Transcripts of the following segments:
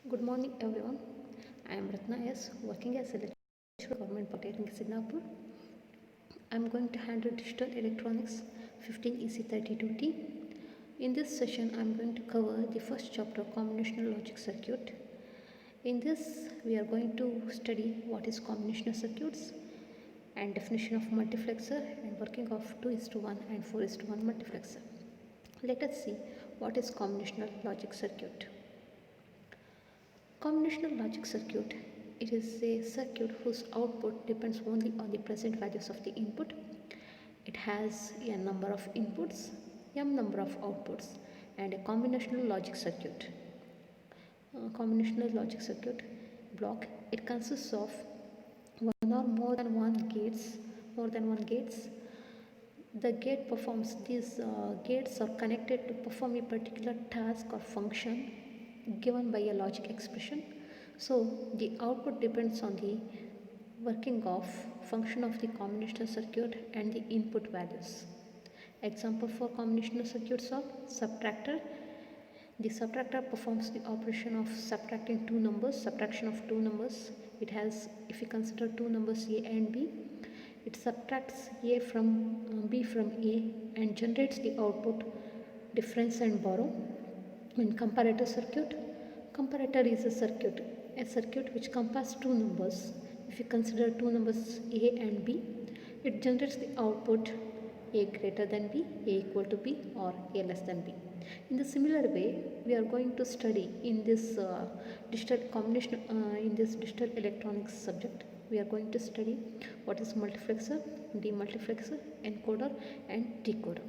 Good morning everyone. I am Ratna S, working as a lecturer at Government Polytechnic Singapore. I am going to handle Digital Electronics 15EC32T. In this session, I am going to cover the first chapter, Combinational Logic Circuit. In this, we are going to study what is combinational circuits and definition of multiplexer and working of 2:1 and 4:1 multiplexer. Let us see what is combinational logic circuit. Combinational logic circuit, it is a circuit whose output depends only on the present values of the input. It has a number of inputs, m number of outputs, and a combinational logic circuit. Combinational logic circuit block, it consists of one or more than one gates. The gate performs, these gates are connected to perform a particular task or function given by a logic expression. So the output depends on the working of function of the combinational circuit and the input values. Example for combinational circuits are subtractor. The subtractor performs the operation of subtracting two numbers, subtraction of two numbers. It has, if you consider two numbers A and B, it subtracts A from B from A and generates the output difference and borrow. In comparator circuit, comparator is a circuit which compares two numbers. If you consider two numbers A and B, it generates the output A greater than B, A equal to B, or A less than B. In the similar way, we are going to study in this in this digital electronics subject. We are going to study what is multiplexer, demultiplexer, encoder, and decoder.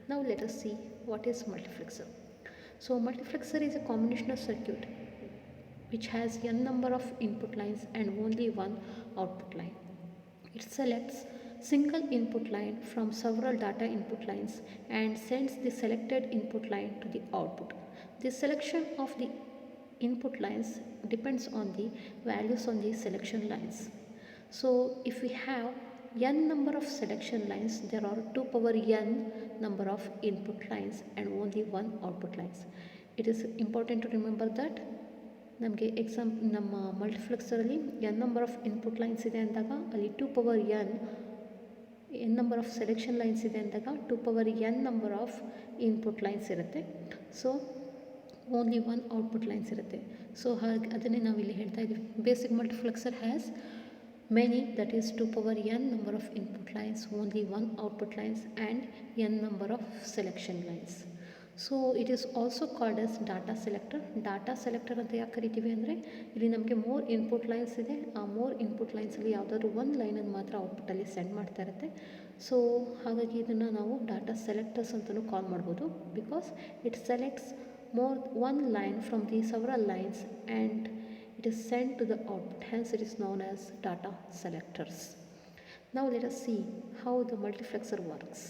Now let us see what is multiplexer. So multiplexer is a combinational circuit which has n number of input lines and only one output line. It selects single input line from several data input lines and sends the selected input line to the output. The selection of the input lines depends on the values on the selection lines. So if we have n number of selection lines, there are 2 power n number of input lines and only one output lines. It is important to remember that ನಮಗೆ ನಮ್ಮ ಮಲ್ಟಿಪ್ಲೆಕ್ಸರಲ್ಲಿ n number of input lines ಇದೆ ಅಂದಾಗ ಅಲ್ಲಿ 2 power n number of selection lines ಇದೆ ಅಂದಾಗ 2 power n number of input lines ಇರುತ್ತೆ. So only one output lines ಇರುತ್ತೆ. ಸೊ ಹಾಗೆ ಅದನ್ನೇ ನಾವಿಲ್ಲಿ ಹೇಳ್ತಾ ಇದ್ದೀವಿ. Basic multiplexer has many, that is 2 power n number of input lines, only one output lines, and n number of selection lines. So it is also called as data selector. Data selector ಅಂತ ಯಾಕೆ ಕರಿತೀವಿ ಅಂದರೆ ಇಲ್ಲಿ ನಮಗೆ more input lines ಇದೆ. ಆ more input ಲೈನ್ಸಲ್ಲಿ ಯಾವುದಾದ್ರೂ ಒಂದು ಲೈನನ್ನು ಮಾತ್ರ ಔಟ್ಪುಟ್ಟಲ್ಲಿ ಸೆಂಡ್ ಮಾಡ್ತಾ ಇರುತ್ತೆ. ಸೊ ಹಾಗಾಗಿ ಇದನ್ನು ನಾವು ಡಾಟಾ ಸೆಲೆಕ್ಟರ್ಸ್ ಅಂತಲೂ ಕಾಲ್ ಮಾಡ್ಬೋದು. Because it selects more one line from the several lines and it is sent to the output, hence it is known as data selectors. Now let us see how the multiplexer works.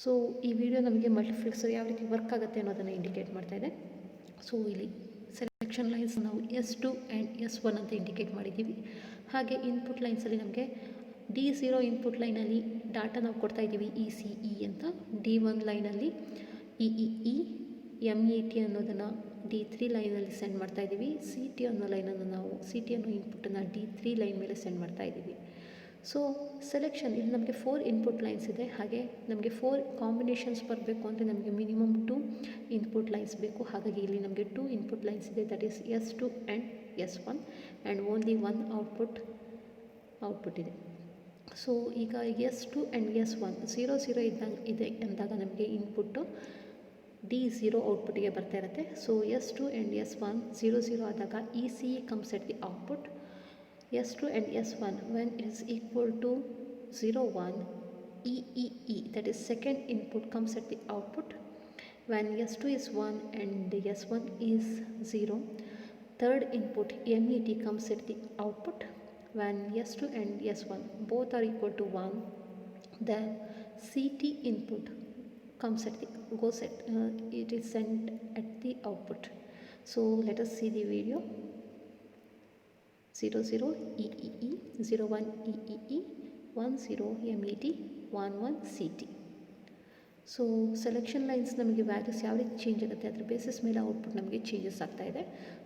So ಈ video ನಮಗೆ multiplexer ಯಾವ ರೀತಿ work ಆಗುತ್ತೆ ಅನ್ನೋದನ್ನು indicate ಮಾಡ್ತಾ ಇದೆ. So ಇಲ್ಲಿ selection lines ನಾವು S2 ಆ್ಯಂಡ್ S1 ಅಂತ ಇಂಡಿಕೇಟ್ ಮಾಡಿದ್ದೀವಿ. ಹಾಗೆ ಇನ್ಪುಟ್ ಲೈನ್ಸಲ್ಲಿ ನಮಗೆ D0 ಇನ್ಪುಟ್ ಲೈನಲ್ಲಿ ಡಾಟಾ ನಾವು ಕೊಡ್ತಾ ಇದ್ದೀವಿ ECE ಅಂತ. D1 ಲೈನಲ್ಲಿ EEE, MET ಅನ್ನೋದನ್ನು D3 ಲೈನಲ್ಲಿ ಸೆಂಡ್ ಮಾಡ್ತಾ ಇದ್ದೀವಿ. CT ಅನ್ನೋ ಲೈನನ್ನು ನಾವು CT ಅನ್ನೋ ಇನ್ಪುಟನ್ನು D3 ಲೈನ್ ಮೇಲೆ ಸೆಂಡ್ ಮಾಡ್ತಾ ಇದ್ದೀವಿ. ಸೊ ಸೆಲೆಕ್ಷನ್, ಇಲ್ಲಿ ನಮಗೆ 4 ಇನ್ಪುಟ್ ಲೈನ್ಸ್ ಇದೆ. ಹಾಗೆ ನಮಗೆ 4 ಕಾಂಬಿನೇಷನ್ಸ್ ಬರಬೇಕು ಅಂದರೆ ನಮಗೆ ಮಿನಿಮಮ್ 2 ಇನ್ಪುಟ್ ಲೈನ್ಸ್ ಬೇಕು. ಹಾಗಾಗಿ ಇಲ್ಲಿ ನಮಗೆ 2 ಇನ್ಪುಟ್ ಲೈನ್ಸ್ ಇದೆ, that is S2 and S1 and only one output ಇದೆ. ಸೊ ಈಗ S2 ಆ್ಯಂಡ್ S1 0 ಇದೆ ಅಂದಾಗ ನಮಗೆ ಇನ್ಪುಟ್ಟು D0 ಔಟ್ಪುಟ್ಟಿಗೆ ಬರ್ತಾ ಇರುತ್ತೆ. ಸೊ S2 ಆ್ಯಂಡ್ S1 0 ಆದಾಗ ECE comes at the output. S2 and S1 when it is equal to 0, 1, EEE, that is second input, comes at the output. When S2 is 1 and S1 is 0, third input MET comes at the output. When S2 and S1 both are equal to 1, the CT input comes at the it is sent at the output. So let us see the video. 00 EEE, 01 EEE, 10 MET, 11 CT. So selection lines ನಮಗೆ values ಯಾವ ರೀತಿ change ಆಗುತ್ತೆ ಅದರ basis ಮೇಲೆ output ನಮಗೆ changes ಆಗ್ತಾ ಇದೆ.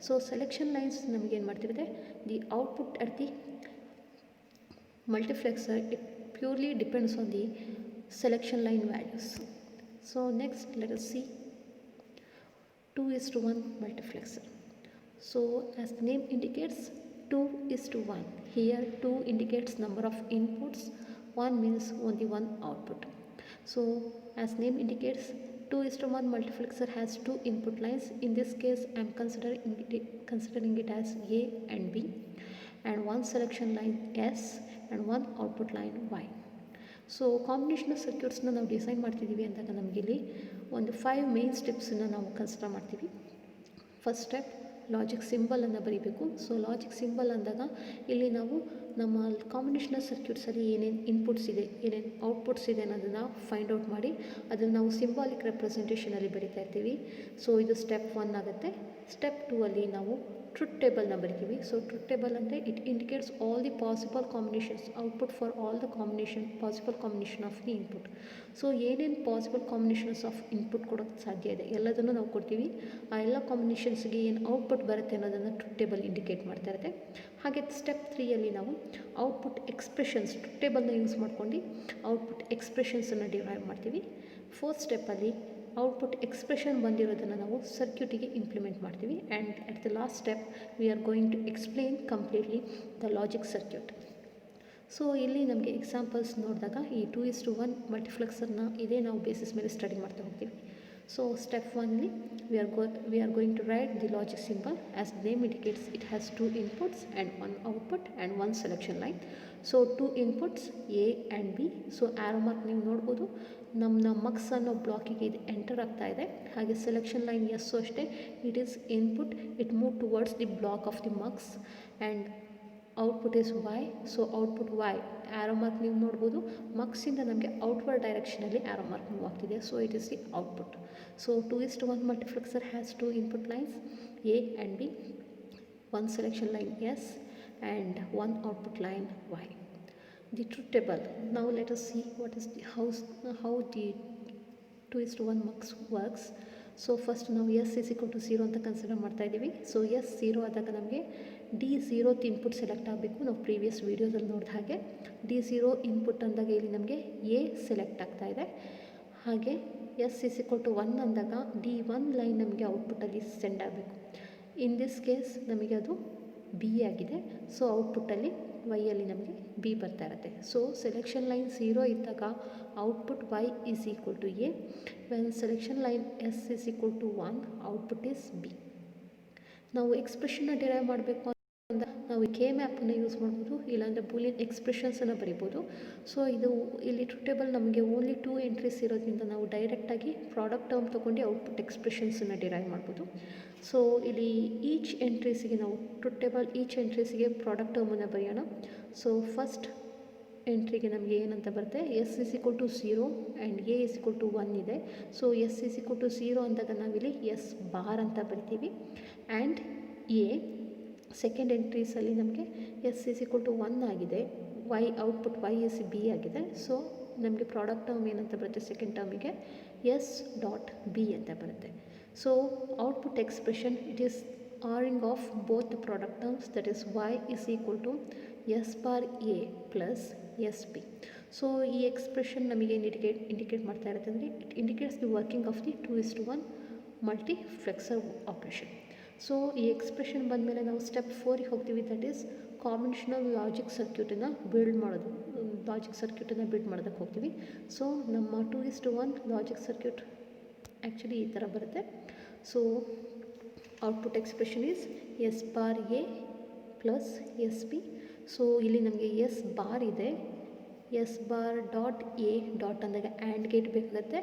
So selection lines ನಮಗೆ ಏನು ಮಾಡ್ತಿರುತ್ತೆ, the output at the multiplexer, it purely depends on the selection line values. So next let us see 2:1 multiplexer. So as the name indicates, 2:1. Here 2 indicates number of inputs, 1 means only one output. So as name indicates, 2:1 multiplexer has 2 input lines. In this case I am considering it as A and B, and one selection line S and one output line Y. So combinational ಸರ್ಕ್ಯೂಟ್ಸ್ನ ನಾವು design ಮಾಡ್ತಿದ್ದೀವಿ ಅಂದಾಗ ನಮಗಿಲ್ಲಿ ಒಂದು 5 main ಸ್ಟೆಪ್ಸನ್ನು ನಾವು consider ಮಾಡ್ತೀವಿ. First step logic ಸಿಂಬಲನ್ನು ಬರೀಬೇಕು. So logic symbol ಅಂದಾಗ ಇಲ್ಲಿ ನಾವು ನಮ್ಮ ಕಾಂಬಿನೇಷನಲ್ ಸರ್ಕ್ಯೂಟ್ಸಲ್ಲಿ ಏನೇನು ಇನ್ಪುಟ್ಸ್ ಇದೆ, ಏನೇನು ಔಟ್ಪುಟ್ಸ್ ಇದೆ ಅನ್ನೋದನ್ನು ಫೈಂಡ್ ಔಟ್ ಮಾಡಿ ಅದನ್ನು ನಾವು ಸಿಂಬಾಲಿಕ್ ರೆಪ್ರೆಸೆಂಟೇಷನಲ್ಲಿ ಬರಿತಾ ಇರ್ತೀವಿ. ಸೊ ಇದು ಸ್ಟೆಪ್ 1 ಆಗುತ್ತೆ. ಸ್ಟೆಪ್ 2 ಅಲ್ಲಿ ನಾವು ಟ್ರುತ್ ಟೇಬಲ್ನ ಬರಿತೀವಿ. ಸೊ ಟ್ರುತ್ ಟೇಬಲ್ ಅಂದರೆ it indicates all the possible combinations, output for all the possible combination of the input. So ಏನೇನು ಪಾಸಿಬಲ್ ಕಾಂಬಿನೇಷನ್ಸ್ ಆಫ್ ಇನ್ಪುಟ್ ಕೊಡೋಕ್ಕೆ ಸಾಧ್ಯ ಇದೆ ಎಲ್ಲದನ್ನು ನಾವು ಕೊಡ್ತೀವಿ. ಆ ಎಲ್ಲ ಕಾಂಬಿನೇಷನ್ಸ್ಗೆ ಏನು ಔಟ್ಪುಟ್ ಬರುತ್ತೆ ಅನ್ನೋದನ್ನು ಟ್ರುತ್ ಟೇಬಲ್ ಇಂಡಿಕೇಟ್ ಮಾಡ್ತಾ ಇರುತ್ತೆ. ಹಾಗೆ ಸ್ಟೆಪ್ 3 ಅಲ್ಲಿ ನಾವು ಔಟ್ಪುಟ್ ಎಕ್ಸ್ಪ್ರೆಷನ್ಸ್, ಟ್ರುತ್ ಟೇಬಲ್ನ ಯೂಸ್ ಮಾಡ್ಕೊಂಡು ಔಟ್ಪುಟ್ ಎಕ್ಸ್ಪ್ರೆಷನ್ಸನ್ನು ಡಿರೈವ್ ಮಾಡ್ತೀವಿ. 4th ಸ್ಟೆಪ್ಪಲ್ಲಿ ಔಟ್ಪುಟ್ ಎಕ್ಸ್ಪ್ರೆಷನ್ ಬಂದಿರೋದನ್ನು ನಾವು ಸರ್ಕ್ಯೂಟಿಗೆ ಇಂಪ್ಲಿಮೆಂಟ್ ಮಾಡ್ತೀವಿ. And at the last step we are going to explain completely the logic circuit. So ಇಲ್ಲಿ ನಮಗೆ ಎಕ್ಸಾಂಪಲ್ಸ್ ನೋಡಿದಾಗ ಈ 2:1 ಮಲ್ಟಿಪ್ಲೆಕ್ಸರ್ನ ಇದೇ ನಾವು ಬೇಸಿಸ್ ಮೇಲೆ ಸ್ಟಡಿ ಮಾಡ್ತಾ ಹೋಗ್ತೀವಿ. So step 1 we are going to write the logic symbol. As the name indicates, it has 2 inputs and 1 output and 1 selection line. So 2 inputs A and B. So arrow mark ನೀವು ನೋಡ್ಬೋದು, ನಮ್ಮ marks ಅನ್ನೋ ಬ್ಲಾಕಿಗೆ ಇದು enter ಆಗ್ತಾ ಇದೆ. ಹಾಗೆ selection line S ಅಷ್ಟೇ, it is input, it move towards the block of the mux. And output is Y. So output Y, arrow mark ನೀವು ನೋಡ್ಬೋದು, ಮಕ್ಸಿಂದ ನಮಗೆ ಔಟ್ವರ್ಡ್ ಡೈರೆಕ್ಷನಲ್ಲಿ ಆರೋ ಮಾರ್ಕ್ ಮೂವ್ ಆಗ್ತಿದೆ. So it is the output. So 2:1 multiplexer has 2 input lines A and B, 1 selection line S and 1 output line Y. The truth table. Now let us see what is how the 2:1 mux works. So first ನಾವು S is equal to 0 ಅಂತ consider ಮಾಡ್ತಾ ಇದ್ದೀವಿ. So S 0 ಆದಾಗ ನಮಗೆ D 0th input select ಆಗಬೇಕು. ನಾವು previous ವೀಡಿಯೋದಲ್ಲಿ ನೋಡಿದ ಹಾಗೆ D0 ಇನ್ಪುಟ್ ಅಂದಾಗ ಇಲ್ಲಿ ನಮಗೆ ಎ ಸೆಲೆಕ್ಟ್ ಆಗ್ತಾ ಇದೆ. ಹಾಗೆ ಎಸ್ ಇಸ್ ಈಕ್ವಲ್ ಟು 1 ಅಂದಾಗ D1 ಲೈನ್ ನಮಗೆ ಔಟ್ಪುಟ್ಟಲ್ಲಿ ಸೆಂಡ್ ಆಗಬೇಕು. ಇನ್ ದಿಸ್ ಕೇಸ್ ನಮಗೆ ಅದು ಬಿ ಆಗಿದೆ. ಸೊ ಔಟ್ಪುಟ್ಟಲ್ಲಿ ವೈಯಲ್ಲಿ ನಮಗೆ ಬಿ ಬರ್ತಾ ಇರುತ್ತೆ. ಸೊ ಸೆಲೆಕ್ಷನ್ ಲೈನ್ 0 ಇದ್ದಾಗ output Y is equal to A. When selection line S is equal to 1, output is B. ನಾವು ಎಕ್ಸ್ಪ್ರೆಷನ್ನ ಡಿರೈವ್ ಮಾಡಬೇಕು ಅಂತ ನಾವು ಕೆ ಮ್ಯಾಪನ್ನು ಯೂಸ್ ಮಾಡ್ಬೋದು, ಇಲ್ಲಾಂದರೆ ಬೂಲಿಯನ್ ಎಕ್ಸ್ಪ್ರೆಷನ್ಸನ್ನು ಬರಿಬೋದು. ಸೊ ಇದು ಇಲ್ಲಿ ಟ್ರುತ್ ಟೇಬಲ್ ನಮಗೆ ಓನ್ಲಿ 2 ಎಂಟ್ರೀಸ್ ಇರೋದ್ರಿಂದ ನಾವು ಡೈರೆಕ್ಟಾಗಿ ಪ್ರಾಡಕ್ಟ್ ಟರ್ಮ್ ತೊಗೊಂಡು ಔಟ್ಪುಟ್ ಎಕ್ಸ್ಪ್ರೆಷನ್ಸನ್ನು ಡಿರೈವ್ ಮಾಡ್ಬೋದು. ಸೊ ಇಲ್ಲಿ ಈಚ್ ಎಂಟ್ರೀಸಿಗೆ ನಾವು ಟ್ರುತ್ ಟೇಬಲ್ ಈಚ್ ಎಂಟ್ರೀಸಿಗೆ ಪ್ರಾಡಕ್ಟ್ ಟರ್ಮನ್ನು ಬರೆಯೋಣ. ಸೊ ಫಸ್ಟ್ ಎಂಟ್ರಿಗೆ ನಮಗೆ ಏನಂತ ಬರುತ್ತೆ, S is equal to 0 and A is equal to 1 ಇದೆ. So S is equal to 0 ಅಂದಾಗ ನಾವಿಲ್ಲಿ ಎಸ್ ಬಾರ್ ಅಂತ ಬರಿತೀವಿ. ಆ್ಯಂಡ್ ಎ ಸೆಕೆಂಡ್ ಎಂಟ್ರೀಸಲ್ಲಿ ನಮಗೆ ಎಸ್ ಇಸ್ ಈಕ್ವಲ್ ಟು 1 ಆಗಿದೆ, Y output Y is B ಆಗಿದೆ. ಸೊ ನಮಗೆ ಪ್ರಾಡಕ್ಟ್ ಟರ್ಮ್ ಏನಂತ ಬರುತ್ತೆ, ಸೆಕೆಂಡ್ ಟರ್ಮಿಗೆ ಎಸ್ ಡಾಟ್ ಬಿ ಅಂತ ಬರುತ್ತೆ. So output expression it is ORing of both the product terms, that is Y is equal to S bar A plus S B. So ಈ expression ನಮಗೆ indicate ಮಾಡ್ತಾ ಇರುತ್ತೆ ಅಂದರೆ it indicates the working of the 2:1 multiplexer operation. So ಈ expression ಬಂದಮೇಲೆ ನಾವು step 4ಗೆ ಹೋಗ್ತೀವಿ, that is combinational logic ಸರ್ಕ್ಯೂಟನ್ನು ಬಿಲ್ಡ್ ಮಾಡೋದಕ್ಕೆ ಹೋಗ್ತೀವಿ. ಸೊ ನಮ್ಮ 2:1 ಲಾಜಿಕ್ ಸರ್ಕ್ಯೂಟ್ ಆ್ಯಕ್ಚುಲಿ ಈ ಥರ ಬರುತ್ತೆ. So output expression is S bar A plus S B. So ಇಲ್ಲಿ ನಮಗೆ ಎಸ್ ಬಾರ್ ಇದೆ, S bar dot A dot ಅಂದಾಗ ಆ್ಯಂಡ್ ಗೇಟ್ ಬೇಕಾಗುತ್ತೆ.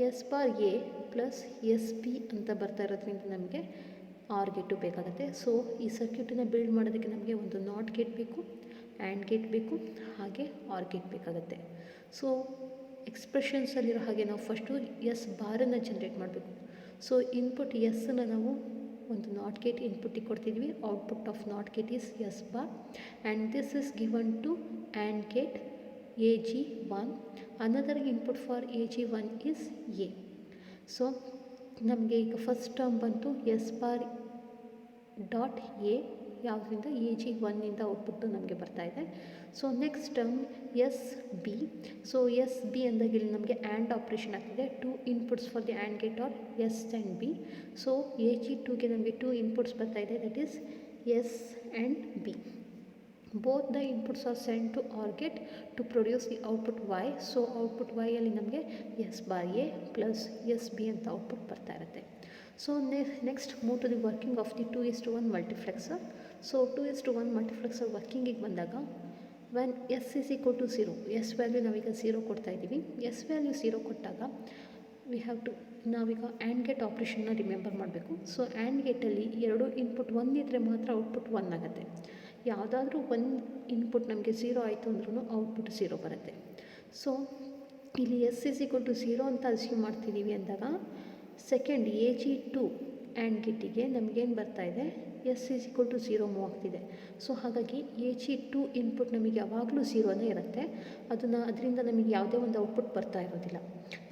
S bar A plus S B ಅಂತ ಬರ್ತಾ ಇರೋದ್ರಿಂದ ನಮಗೆ ಆರ್ ಗೇಟು ಬೇಕಾಗುತ್ತೆ. ಸೊ ಈ ಸರ್ಕ್ಯೂಟನ್ನು ಬಿಲ್ಡ್ ಮಾಡೋದಕ್ಕೆ ನಮಗೆ ಒಂದು ನಾಟ್ ಗೇಟ್ ಬೇಕು, ಆ್ಯಂಡ್ ಗೇಟ್ ಬೇಕು, ಹಾಗೆ ಆರ್ ಗೇಟ್ ಬೇಕಾಗುತ್ತೆ. ಸೊ ಎಕ್ಸ್ಪ್ರೆಷನ್ಸಲ್ಲಿರೋ ಹಾಗೆ ನಾವು ಫಸ್ಟು ಎಸ್ ಬಾರನ್ನು ಜನ್ರೇಟ್ ಮಾಡಬೇಕು. ಸೊ ಇನ್ಪುಟ್ ಎಸ್ಸನ್ನು ನಾವು ಒಂದು ನಾಟ್ ಗೇಟ್ ಇನ್ಪುಟ್ಟಿಗೆ ಕೊಡ್ತಿದ್ವಿ. Output of not gate is S bar and this is given to and gate AG1. Another input for AG1 is A. So ನಮಗೆ ಈಗ ಫಸ್ಟ್ ಟರ್ಮ್ ಬಂತು ಎಸ್ ಬಾರ್ ಡಾಟ್ ಎ, ಯಾವುದರಿಂದ AG1ಇಂದ ಔಟ್ಪುಟ್ಟು ನಮಗೆ ಬರ್ತಾ ಇದೆ. So next term S B. So S B ಅಂದಾಗ ಇಲ್ಲಿ ನಮಗೆ ಆ್ಯಂಡ್ ಆಪ್ರೇಷನ್ ಆಗ್ತಿದೆ. 2 inputs for the AND gate are S and B. So AG2ಗೆ ನಮಗೆ 2 ಇನ್ಪುಟ್ಸ್ ಬರ್ತಾ ಇದೆ, that is S and B. Both the inputs are sent to OR gate to produce the output Y. So output Y ಅಲ್ಲಿ ನಮಗೆ S bar A plus S B ಅಂತ output ಬರ್ತಾ ಇರುತ್ತೆ. So next move to the working of the 2:1 multiplexer. So 2:1 multiplexer ವರ್ಕಿಂಗಿಗೆ ಬಂದಾಗ when S is equal to 0, S value ನಾವೀಗ 0 ಕೊಡ್ತಾ ಇದ್ದೀವಿ. ಎಸ್ ವ್ಯಾಲ್ಯೂ 0 ಕೊಟ್ಟಾಗ ನಾವೀಗ ಆ್ಯಂಡ್ ಗೇಟ್ ಆಪ್ರೇಷನ್ನ ರಿಮೆಂಬರ್ ಮಾಡಬೇಕು. ಸೊ ಆ್ಯಂಡ್ ಗೇಟಲ್ಲಿ 2 ಇನ್ಪುಟ್ 1 ಇದ್ದರೆ ಮಾತ್ರ ಔಟ್ಪುಟ್ 1 ಆಗುತ್ತೆ. ಯಾವುದಾದ್ರೂ ಒಂದು ಇನ್ಪುಟ್ ನಮಗೆ 0 ಆಯಿತು ಅಂದ್ರೂ ಔಟ್ಪುಟ್ 0 ಬರುತ್ತೆ. ಸೊ ಇಲ್ಲಿ ಎಸ್ ಇಸ್ ಈಕ್ವಲ್ ಟು 0 ಅಂತ ಅಸ್ಯೂಮ್ ಮಾಡ್ತಿದ್ದೀವಿ ಅಂದಾಗ ಸೆಕೆಂಡ್ AG2 ಆ್ಯಂಡ್ ಗೇಟಿಗೆ ನಮಗೇನು ಬರ್ತಾ ಇದೆ, S is equal to 0 move ಆಗ್ತಿದೆ. ಸೊ ಹಾಗಾಗಿ AG2 ಇನ್ಪುಟ್ ನಮಗೆ ಯಾವಾಗಲೂ 0ನೇ ಇರುತ್ತೆ. ಅದರಿಂದ ನಮಗೆ ಯಾವುದೇ ಒಂದು ಔಟ್ಪುಟ್ ಬರ್ತಾ ಇರೋದಿಲ್ಲ.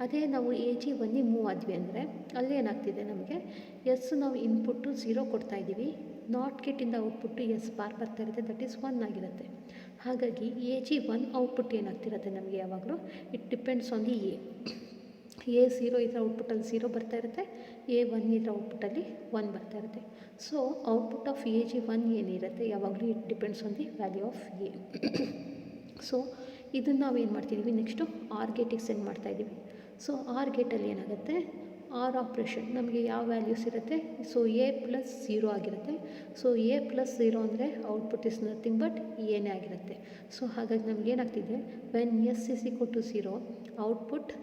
ಅದೇ ನಾವು AG1ಗೆ ಮೂವ್ ಆದ್ವಿ ಅಂದರೆ ಅಲ್ಲೇನಾಗ್ತಿದೆ, ನಮಗೆ ಎಸ್ ನಾವು ಇನ್ಪುಟ್ಟು 0 ಕೊಡ್ತಾ ಇದ್ದೀವಿ, ನಾಟ್ ಗೇಟಿಂದ ಔಟ್ಪುಟ್ಟು ಎಸ್ ಬಾರ್ ಬರ್ತಾ ಇರುತ್ತೆ, ದಟ್ ಈಸ್ 1 ಆಗಿರುತ್ತೆ. ಹಾಗಾಗಿ AG1 ಔಟ್ಪುಟ್ ಏನಾಗ್ತಿರುತ್ತೆ ನಮಗೆ ಯಾವಾಗಲೂ, it depends on the A 0 ಇದರ ಔಟ್ಪುಟ್ಟಲ್ಲಿ 0 ಬರ್ತಾ ಇರುತ್ತೆ, A1 ಇದರ ಔಟ್ಪುಟ್ಟಲ್ಲಿ 1 ಬರ್ತಾ ಇರುತ್ತೆ. ಸೊ ಔಟ್ಪುಟ್ ಆಫ್ AG1 ಏನಿರುತ್ತೆ ಯಾವಾಗಲೂ it depends on the value of A. So ಇದನ್ನು ನಾವು ಏನು ಮಾಡ್ತಿದ್ದೀವಿ, ನೆಕ್ಸ್ಟು ಆರ್ ಗೇಟಿಗೆ ಸೆಂಡ್ ಮಾಡ್ತಾಯಿದ್ದೀವಿ. ಸೊ ಆರ್ ಗೇಟಲ್ಲಿ ಏನಾಗುತ್ತೆ, ಆರ್ ಆಪ್ರೇಷನ್ ನಮಗೆ ಯಾವ ವ್ಯಾಲ್ಯೂಸ್ ಇರುತ್ತೆ, ಸೊ ಎ ಪ್ಲಸ್ 0 ಆಗಿರುತ್ತೆ. ಸೊ ಎ ಪ್ಲಸ್ 0 ಅಂದರೆ ಔಟ್ಪುಟ್ ಇಸ್ ನಥಿಂಗ್ ಬಟ್ ಏನೇ ಆಗಿರುತ್ತೆ. ಸೊ ಹಾಗಾಗಿ ನಮ್ಗೆ ಏನಾಗ್ತಿದೆ, when S is equal to 0 output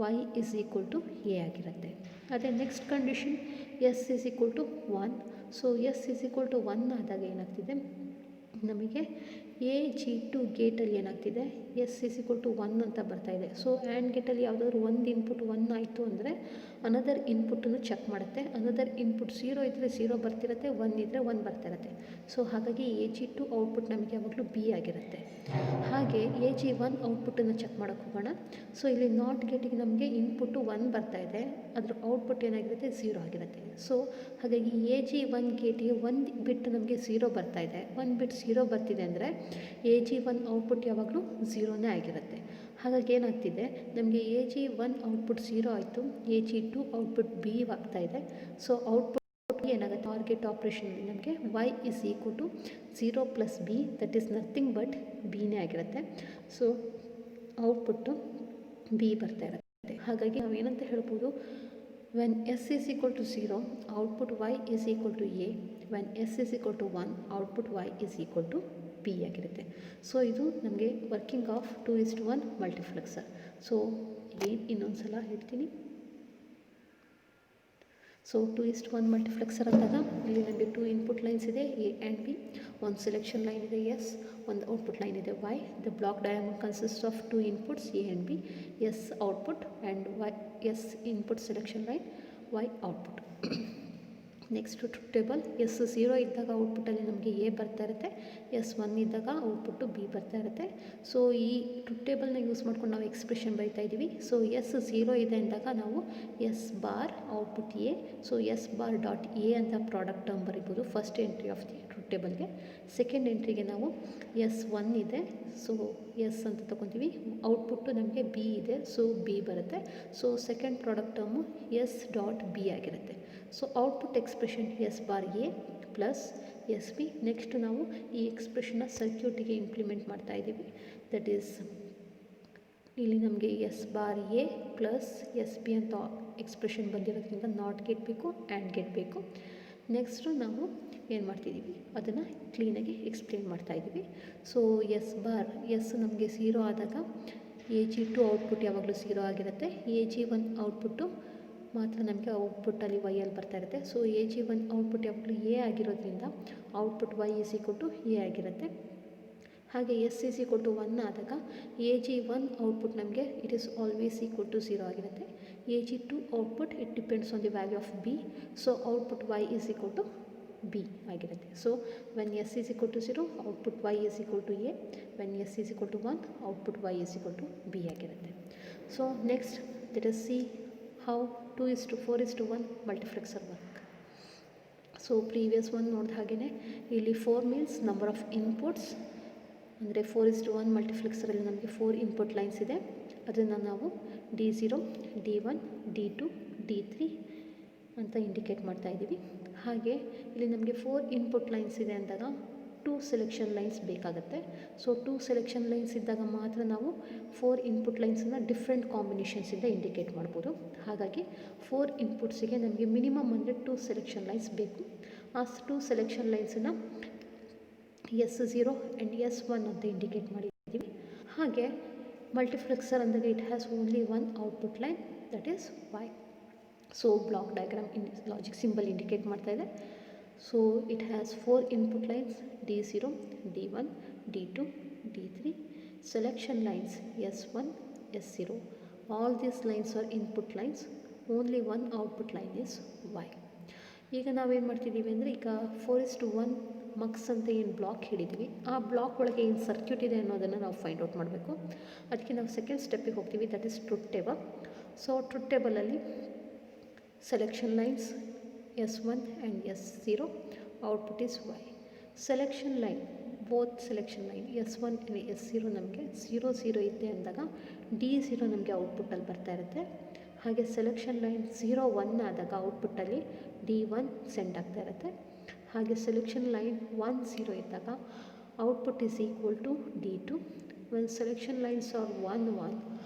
y is equal to A ಆಗಿರುತ್ತೆ. ಅದೇ next condition S is equal to 1. So S is equal to 1 ಆದಾಗ ಏನಾಗ್ತಿದೆ ನಮಗೆ AG2 ಗೇಟಲ್ಲಿ ಏನಾಗ್ತಿದೆ, ಎಸ್ ಇಸ್ ಈಕ್ವಲ್ ಟು 1 ಅಂತ ಬರ್ತಾ ಇದೆ. ಸೊ ಆ್ಯಂಡ್ ಗೇಟಲ್ಲಿ ಯಾವುದಾದ್ರು ಒಂದು ಇನ್ಪುಟ್ 1 ಆಯಿತು ಅಂದರೆ ಅನದರ್ ಇನ್ಪುಟನ್ನು ಚೆಕ್ ಮಾಡುತ್ತೆ. ಅನದರ್ ಇನ್ಪುಟ್ 0 ಇದ್ದರೆ 0 ಬರ್ತಿರುತ್ತೆ, 1 ಇದ್ದರೆ 1 ಬರ್ತಿರುತ್ತೆ. ಸೊ ಹಾಗಾಗಿ AG2 ಔಟ್ಪುಟ್ ನಮಗೆ ಯಾವಾಗಲೂ ಬಿ ಆಗಿರುತ್ತೆ. ಹಾಗೆ AG1 ಔಟ್ಪುಟ್ಟನ್ನು ಚೆಕ್ ಮಾಡೋಕ್ಕೆ ಹೋಗೋಣ. ಸೊ ಇಲ್ಲಿ ನಾಟ್ ಗೇಟಿಗೆ ನಮಗೆ ಇನ್ಪುಟ್ಟು 1 ಬರ್ತಾ ಇದೆ, ಅದರ ಔಟ್ಪುಟ್ ಏನಾಗಿರುತ್ತೆ 0 ಆಗಿರುತ್ತೆ. ಸೊ ಹಾಗಾಗಿ AG1 ಗೇಟಿಗೆ 1 ಬಿಟ್ ನಮಗೆ 0 ಬರ್ತಾ ಇದೆ, 1 ಬಿಟ್ 0 ಬರ್ತಿದೆ ಅಂದರೆ AG1 ಔಟ್ಪುಟ್ ಯಾವಾಗಲೂ 0ನೇ ಆಗಿರುತ್ತೆ. ಹಾಗಾಗಿ ಏನಾಗ್ತಿದೆ ನಮಗೆ AG1 ಔಟ್ಪುಟ್ 0 ಆಯಿತು, AG2 ಔಟ್ಪುಟ್ ಬಿ ಆಗ್ತಾ ಇದೆ. ಸೊ ಔಟ್ಪುಟ್ ಏನಾಗುತ್ತೆ, ಟಾರ್ಗೆಟ್ ಆಪ್ರೇಷನಲ್ಲಿ ನಮಗೆ y is equal to 0 plus B, that is nothing but ಬಿನೇ ಆಗಿರುತ್ತೆ. ಸೊ ಔಟ್ಪುಟ್ಟು ಬಿ ಬರ್ತಾ ಇರುತ್ತೆ. ಹಾಗಾಗಿ ನಾವೇನಂತ ಹೇಳ್ಬೋದು, when S is equal to 0 output y is equal to A, when S is equal to 1 output y is equal to B ಆಗಿರುತ್ತೆ. So ಇದು ನಮಗೆ ವರ್ಕಿಂಗ್ ಆಫ್ 2:1 ಮಲ್ಟಿಪ್ಲೆಕ್ಸರ್. ಸೊ ಇನ್ನೊಂದು ಸಲ ಹೇಳ್ತೀನಿ. ಸೊ 2:1 ಮಲ್ಟಿಪ್ಲೆಕ್ಸರ್ ಅಂದಾಗ ಇಲ್ಲಿ ನಮಗೆ 2 ಇನ್ಪುಟ್ ಲೈನ್ಸ್ ಇದೆ, ಎ ಆ್ಯಂಡ್ ಬಿ. ಒಂದು ಸೆಲೆಕ್ಷನ್ ಲೈನ್ ಇದೆ ಎಸ್, ಒಂದು ಔಟ್ಪುಟ್ ಲೈನ್ ಇದೆ Y. The block diagram consist of 2 inputs A and B, S output and Y, S input selection line, Y output. Next truth table, S 0 ಇದ್ದಾಗ ಔಟ್ಪುಟ್ಟಲ್ಲಿ ನಮಗೆ A ಬರ್ತಾ ಇರುತ್ತೆ, S 1 ಇದ್ದಾಗ output B ಬರ್ತಾ ಇರುತ್ತೆ. So ಈ truth ಟೇಬಲ್ನ ಯೂಸ್ ಮಾಡ್ಕೊಂಡು ನಾವು ಎಕ್ಸ್ಪ್ರೆಷನ್ ಬರೀತಾ ಇದ್ದೀವಿ. ಸೊ ಎಸ್ 0 ಇದೆ ಅಂದಾಗ ನಾವು S bar output A, so S bar dot A ಅಂತ ಪ್ರಾಡಕ್ಟ್ ಟರ್ಮ್ ಬರೀಬೋದು first entry of the truth ಟೇಬಲ್ಗೆ. ಸೆಕೆಂಡ್ ಎಂಟ್ರಿಗೆ ನಾವು ಎಸ್ 1 ಇದೆ, ಸೊ ಎಸ್ ಅಂತ ತೊಗೊತೀವಿ, ಔಟ್ಪುಟ್ಟು ನಮಗೆ ಬಿ ಇದೆ, ಸೊ ಬಿ ಬರುತ್ತೆ. So second product term S dot B ಆಗಿರುತ್ತೆ. So output expression S bar A plus S B. Next ನಾವು ಈ ಎಕ್ಸ್ಪ್ರೆಷನ್ನ ಸರ್ಕ್ಯೂಟಿಗೆ ಇಂಪ್ಲಿಮೆಂಟ್ ಮಾಡ್ತಾ ಇದ್ದೀವಿ. ದಟ್ ಈಸ್ ಇಲ್ಲಿ ನಮಗೆ S bar A plus S B ಅಂತ ಎಕ್ಸ್ಪ್ರೆಷನ್ ಬಂದಿರೋದ್ರಿಂದ ನಾಟ್ ಗೇಟ್ ಬೇಕು, ಆ್ಯಂಡ್ ಗೇಟ್ ಬೇಕು. ನೆಕ್ಸ್ಟು ನಾವು ಏನು ಮಾಡ್ತಿದ್ದೀವಿ ಅದನ್ನು ಕ್ಲೀನಾಗಿ ಎಕ್ಸ್ಪ್ಲೇನ್ ಮಾಡ್ತಾ ಇದ್ದೀವಿ. ಸೊ ಎಸ್ ಬಾರ್ ಎಸ್ ನಮಗೆ 0 ಆದಾಗ AG2 ಔಟ್ಪುಟ್ ಯಾವಾಗಲೂ 0 ಆಗಿರುತ್ತೆ, AG1 ಔಟ್ಪುಟ್ಟು ಮಾತ್ರ ನಮಗೆ ಔಟ್ಪುಟ್ಟಲ್ಲಿ ವೈ ಅಲ್ಲಿ ಬರ್ತಾ ಇರುತ್ತೆ. ಸೊ AG1 ಔಟ್ಪುಟ್ ಯಾವಾಗಲೂ ಎ ಆಗಿರೋದ್ರಿಂದ output Y is equal to A ಆಗಿರುತ್ತೆ. ಹಾಗೆ ಎಸ್ ಇಸ್ ಈಕ್ವಲ್ ಟು 1 ಆದಾಗ AG1 ಔಟ್ಪುಟ್ ನಮಗೆ it is always equal to 0 ಆಗಿರುತ್ತೆ. AG2 output it depends on the value of B, so output Y is equal to B ಆಗಿರುತ್ತೆ. So when S is equal to 0 output Y is equal to A, when S is equal to 1 output Y is equal to B ಆಗಿರುತ್ತೆ. So next let us see how 2:4:1 multiplexer work. So previous one ನೋಡಿದ ಹಾಗೆಯೇ ಇಲ್ಲಿ 4 means number of inputs, ಅಂದರೆ 4:1 ಮಲ್ಟಿಪ್ಲೆಕ್ಸರಲ್ಲಿ ನಮಗೆ 4 input lines ಇದೆ. ಅದನ್ನು ನಾವು D0, D1, D2, D3 ಅಂತ ಇಂಡಿಕೇಟ್ ಮಾಡ್ತಾ ಇದ್ದೀವಿ. ಹಾಗೆ ಇಲ್ಲಿ ನಮಗೆ 4 ಇನ್ಪುಟ್ ಲೈನ್ಸ್ ಇದೆ ಅಂದಾಗ 2 ಸೆಲೆಕ್ಷನ್ ಲೈನ್ಸ್ ಬೇಕಾಗುತ್ತೆ. ಸೊ 2 ಸೆಲೆಕ್ಷನ್ ಲೈನ್ಸ್ ಇದ್ದಾಗ ಮಾತ್ರ ನಾವು 4 ಇನ್ಪುಟ್ ಲೈನ್ಸನ್ನು ಡಿಫ್ರೆಂಟ್ ಕಾಂಬಿನೇಷನ್ಸಿಂದ ಇಂಡಿಕೇಟ್ ಮಾಡ್ಬೋದು. ಹಾಗಾಗಿ 4 ಇನ್ಪುಟ್ಸಿಗೆ ನಮಗೆ ಮಿನಿಮಮ್ ಅಂದರೆ 2 ಸೆಲೆಕ್ಷನ್ ಲೈನ್ಸ್ ಬೇಕು. ಆ 2 ಸೆಲೆಕ್ಷನ್ ಲೈನ್ಸನ್ನು S0 ಆ್ಯಂಡ್ S1 ಅಂತ ಇಂಡಿಕೇಟ್ ಮಾಡಿದ್ದೀವಿ. ಹಾಗೆ ಮಲ್ಟಿಪ್ಲೆಕ್ಸರ್ ಅಂದಾಗ it has only one output line, that is Y. So block diagram logic symbol indicate ಮಾಡ್ತಾ ಇದೆ. So it has 4 input lines D0, D1, D2, D3, selection lines S1, S0. All these lines are input lines, only one output line is Y. ಈಗ ನಾವೇನು ಮಾಡ್ತಿದ್ದೀವಿ ಅಂದರೆ ಈಗ 4:1 marks ಅಂತ ಏನು block ಹಿಡಿದ್ವಿ, ಆ ಬ್ಲಾಕ್ ಒಳಗೆ ಏನು ಸರ್ಕ್ಯೂಟ್ ಇದೆ ಅನ್ನೋದನ್ನು ನಾವು ಫೈಂಡ್ ಔಟ್ ಮಾಡಬೇಕು. ಅದಕ್ಕೆ ನಾವು ಸೆಕೆಂಡ್ ಸ್ಟೆಪ್ಪಿಗೆ ಹೋಗ್ತೀವಿ, that is truth table. So truth ಟೇಬಲಲ್ಲಿ selection lines S1 and S0, output is Y. Selection line, both selection line S1 and S0 ನಮಗೆ 0, 0 ಇದೆ ಅಂದಾಗ D0 ನಮಗೆ ಔಟ್ಪುಟ್ಟಲ್ಲಿ ಬರ್ತಾ ಇರುತ್ತೆ. ಹಾಗೆ ಸೆಲೆಕ್ಷನ್ ಲೈನ್ 0, 1 ಆದಾಗ ಔಟ್ಪುಟ್ಟಲ್ಲಿ D1 ಸೆಂಡ್ ಆಗ್ತಾ ಇರುತ್ತೆ. ಹಾಗೆ ಸೆಲೆಕ್ಷನ್ ಲೈನ್ 1, 0 ಇದ್ದಾಗ output is equal to D2. When selection lines are 1, 1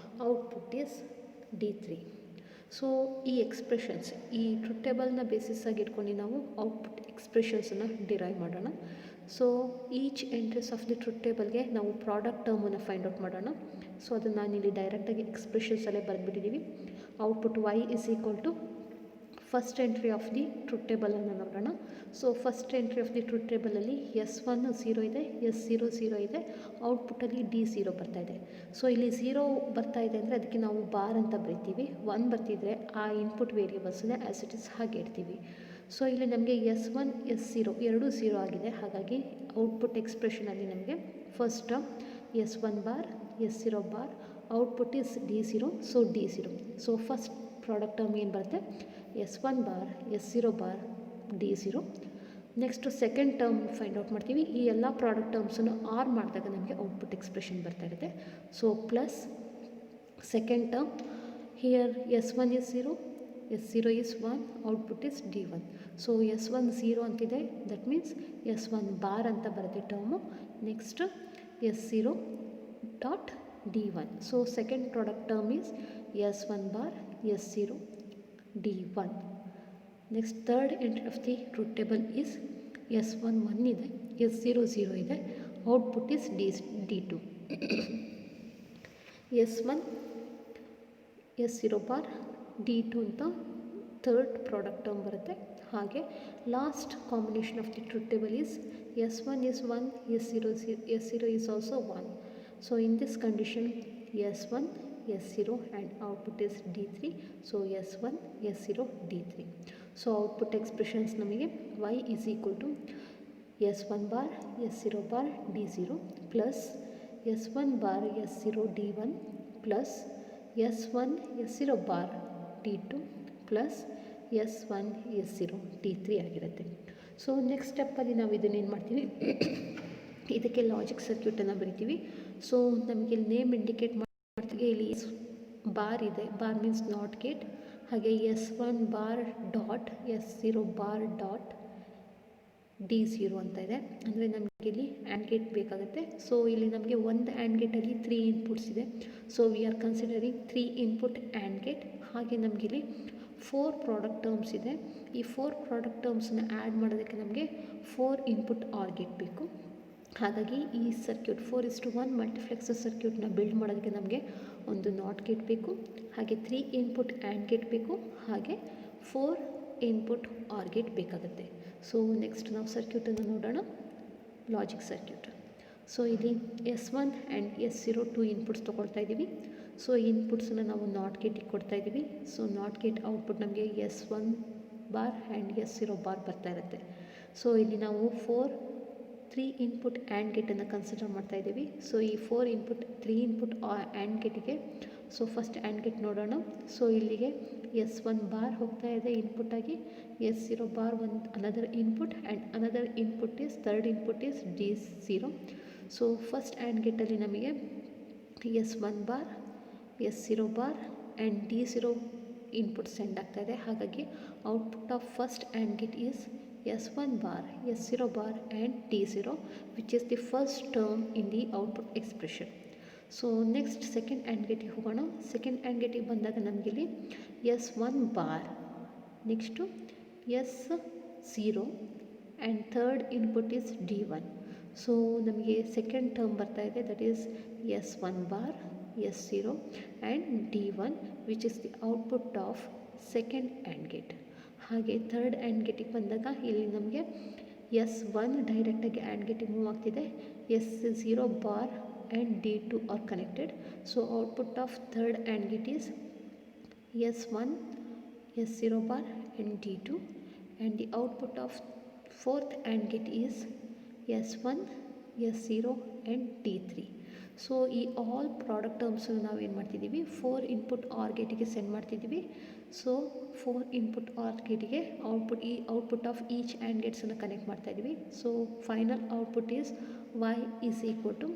output is D3. So ಈ ಎಕ್ಸ್ಪ್ರೆಷನ್ಸ್, ಈ ಟ್ರುತ್ ಟೇಬಲ್ನ ಬೇಸಿಸ್ ಆಗಿ ಇಟ್ಕೊಂಡು ನಾವು ಔಟ್ಪುಟ್ ಎಕ್ಸ್ಪ್ರೆಷನ್ಸನ್ನು ಡಿರೈವ್ ಮಾಡೋಣ. So each entries of the truth ಟೇಬಲ್ಗೆ ನಾವು ಪ್ರಾಡಕ್ಟ್ ಟರ್ಮನ್ನು ಫೈಂಡ್ ಔಟ್ ಮಾಡೋಣ. ಸೊ ಅದನ್ನು ನಾನಿಲ್ಲಿ ಡೈರೆಕ್ಟಾಗಿ ಎಕ್ಸ್ಪ್ರೆಷನ್ಸಲ್ಲೇ ಬರೆದ್ಬಿಟ್ಟಿದ್ದೀವಿ. Output Y is equal to first entry of the truth ಟೇಬಲನ್ನು ನೋಡೋಣ. So first entry of the truth ಟೇಬಲಲ್ಲಿ S1 0 ಇದೆ, S0 0 ಇದೆ, ಔಟ್ಪುಟ್ಟಲ್ಲಿ D0 ಬರ್ತಾ ಇದೆ. ಸೊ ಇಲ್ಲಿ 0 ಬರ್ತಾ ಇದೆ ಅಂದರೆ ಅದಕ್ಕೆ ನಾವು ಬಾರ್ ಅಂತ ಬರಿತೀವಿ. 1 ಬರ್ತಿದ್ರೆ ಆ ಇನ್ಪುಟ್ ವೇರಿಯೇಬಲ್ಸನ್ನೇ ಆ್ಯಸ್ ಇಟ್ ಇಸ್ ಹಾಗೆ ಇಡ್ತೀವಿ. ಸೊ ಇಲ್ಲಿ ನಮಗೆ S1, S0 ಎರಡೂ 0 ಆಗಿದೆ. ಹಾಗಾಗಿ ಔಟ್ಪುಟ್ ಎಕ್ಸ್ಪ್ರೆಷನಲ್ಲಿ ನಮಗೆ first term S1 bar, S0 bar, output is D0, so D0. So first product term ಏನು ಬರುತ್ತೆ, S1 bar, S0 bar, D0. Next second term find out ಮಾಡ್ತೀವಿ. ಈ ಎಲ್ಲ ಪ್ರಾಡಕ್ಟ್ ಟರ್ಮ್ಸನ್ನು ಆರ್ ಮಾಡಿದಾಗ ನಮಗೆ ಔಟ್ಪುಟ್ ಎಕ್ಸ್ಪ್ರೆಷನ್ ಬರ್ತಾ ಇರುತ್ತೆ. So plus second term here S1 is 0, S0 is 1, output is D1. So S1 0 ಅಂತಿದೆ, ದಟ್ ಮೀನ್ಸ್ S1 ಬಾರ್ ಅಂತ ಬರುತ್ತೆ term. Next S0 dot D1. So second product term is S1 bar, S0, D1. Next third entry of the truth table is S1 1 ಇದೆ, S0 0 ಇದೆ, output is D2. S1, S0 bar, D2 ಅಂತ third product term ಬರುತ್ತೆ. ಹಾಗೆ last combination of the truth table is S1 is 1, S0 is also 1. So in this condition S1, S0 and output is D3. So S1, S0, D3. So output expressions ನಮಗೆ y is equal to S1 bar, S0 bar, D0 plus S1 bar, S0, D1 plus S1, S0 bar, D2 plus S1, S0, D3 ಆಗಿರುತ್ತೆ. So next ಸ್ಟೆಪ್ಪಲ್ಲಿ ನಾವು ಇದನ್ನೇನು ಮಾಡ್ತೀವಿ, ಇದಕ್ಕೆ logic ಸರ್ಕ್ಯೂಟನ್ನು ಬರಿತೀವಿ. So ನಮಗೆ name indicate ಮಾಡ್ತೀವಿ. ಇಲ್ಲಿ ಬಾರ್ ಇದೆ, ಬಾರ್ ಮೀನ್ಸ್ ನಾಟ್ ಗೇಟ್. ಹಾಗೆ S1 bar dot S0 bar dot D0 ಅಂತ ಇದೆ. ಅಂದರೆ ನಮಗೆ ಇಲ್ಲಿ ಆ್ಯಂಡ್ ಗೇಟ್ ಬೇಕಾಗುತ್ತೆ. ಸೊ ಇಲ್ಲಿ ನಮಗೆ ಒಂದು ಆ್ಯಂಡ್ ಗೇಟಲ್ಲಿ 3 ಇನ್ಪುಟ್ಸ್ ಇದೆ. So we are considering 3 input and gate. ಹಾಗೆ ನಮಗಿಲ್ಲಿ 4 ಪ್ರಾಡಕ್ಟ್ ಟರ್ಮ್ಸ್ ಇದೆ. ಈ 4 ಪ್ರಾಡಕ್ಟ್ ಟರ್ಮ್ಸನ್ನ ಆ್ಯಡ್ ಮಾಡೋದಕ್ಕೆ ನಮಗೆ 4 ಇನ್ಪುಟ್ ಆರ್ ಗೇಟ್ ಬೇಕು. ಹಾಗಾಗಿ ಈ ಸರ್ಕ್ಯೂಟ್ 4:1 ಮಲ್ಟಿಪ್ಲೆಕ್ಸರ್ ಸರ್ಕ್ಯೂಟ್ನ ಬಿಲ್ಡ್ ಮಾಡೋದಕ್ಕೆ ನಮಗೆ ಒಂದು ನಾಟ್ ಗೇಟ್ ಬೇಕು, ಹಾಗೆ 3 ಇನ್ಪುಟ್ ಆ್ಯಂಡ್ ಗೇಟ್ ಬೇಕು, ಹಾಗೆ 4 ಇನ್ಪುಟ್ ಆರ್ ಗೇಟ್ ಬೇಕಾಗುತ್ತೆ. ಸೊ ನೆಕ್ಸ್ಟ್ ನಾವು ಸರ್ಕ್ಯೂಟನ್ನು ನೋಡೋಣ, ಲಾಜಿಕ್ ಸರ್ಕ್ಯೂಟ್. ಸೊ ಇಲ್ಲಿ S1 ಆ್ಯಂಡ್ S0 2 ಇನ್ಪುಟ್ಸ್ ತೊಗೊಳ್ತಾ ಇದ್ದೀವಿ. ಸೊ ಇನ್ಪುಟ್ಸನ್ನು ನಾವು ನಾಟ್ ಗೇಟಿಗೆ ಕೊಡ್ತಾ ಇದ್ದೀವಿ. ಸೊ ನಾಟ್ ಗೇಟ್ ಔಟ್ಪುಟ್ ನಮಗೆ S1 bar and S0 bar ಬರ್ತಾ ಇರುತ್ತೆ. ಸೊ ಇಲ್ಲಿ ನಾವು 3 ಇನ್ಪುಟ್ ಆ್ಯಂಡ್ ಗೇಟನ್ನು ಕನ್ಸಿಡರ್ ಮಾಡ್ತಾ ಇದ್ದೀವಿ. ಸೊ ಈ 3 ಇನ್ಪುಟ್ ಆ್ಯಂಡ್ ಗೇಟಿಗೆ ಸೊ ಫಸ್ಟ್ ಆ್ಯಂಡ್ ಗೇಟ್ ನೋಡೋಣ. ಸೊ ಇಲ್ಲಿಗೆ S1 ಬಾರ್ ಹೋಗ್ತಾ ಇದೆ ಇನ್ಪುಟ್ ಆಗಿ, S0 bar another input and another input is third input is D0. So first AND ಗೇಟಲ್ಲಿ ನಮಗೆ S1 bar, S0 bar and D0 input send ಆಗ್ತಾ ಇದೆ. ಹಾಗಾಗಿ output of first AND gate is S1 bar, S0 bar and D0, which is the first term in the output expression. So next second AND ಗೇಟಿಗೆ ಹೋಗೋಣ. Second and ಗೇಟಿಗೆ ಬಂದಾಗ ನಮಗಿಲ್ಲಿ S1 bar, next S0 and third input is D1. So ನಮಗೆ second term ಬರ್ತಾ ಇದೆ, that is S1 bar, S0 and D1, which is the output of second and gate. ಹಾಗೆ third and ಗೇಟಿಗೆ ಬಂದಾಗ ಇಲ್ಲಿ ನಮಗೆ S1 ಡೈರೆಕ್ಟಾಗಿ ಆ್ಯಂಡ್ ಗೇಟಿಗೆ ಮೂವ್ ಆಗ್ತಿದೆ, S0 bar and D2 are connected. So output of third AND gate is S1, S0 bar and D2, and the output of fourth AND gate is S1, S0 and D3. So ಈ all product ಟರ್ಮ್ಸನ್ನು ನಾವು ಏನು ಮಾಡ್ತಿದ್ದೀವಿ, 4 input OR ಗೇಟಿಗೆ send ಮಾಡ್ತಿದ್ದೀವಿ. So 4 input OR ಗೇಟಿಗೆ output of each AND ಗೇಟ್ಸನ್ನು connect ಮಾಡ್ತಾ ಇದ್ದೀವಿ. So final output is Y is equal to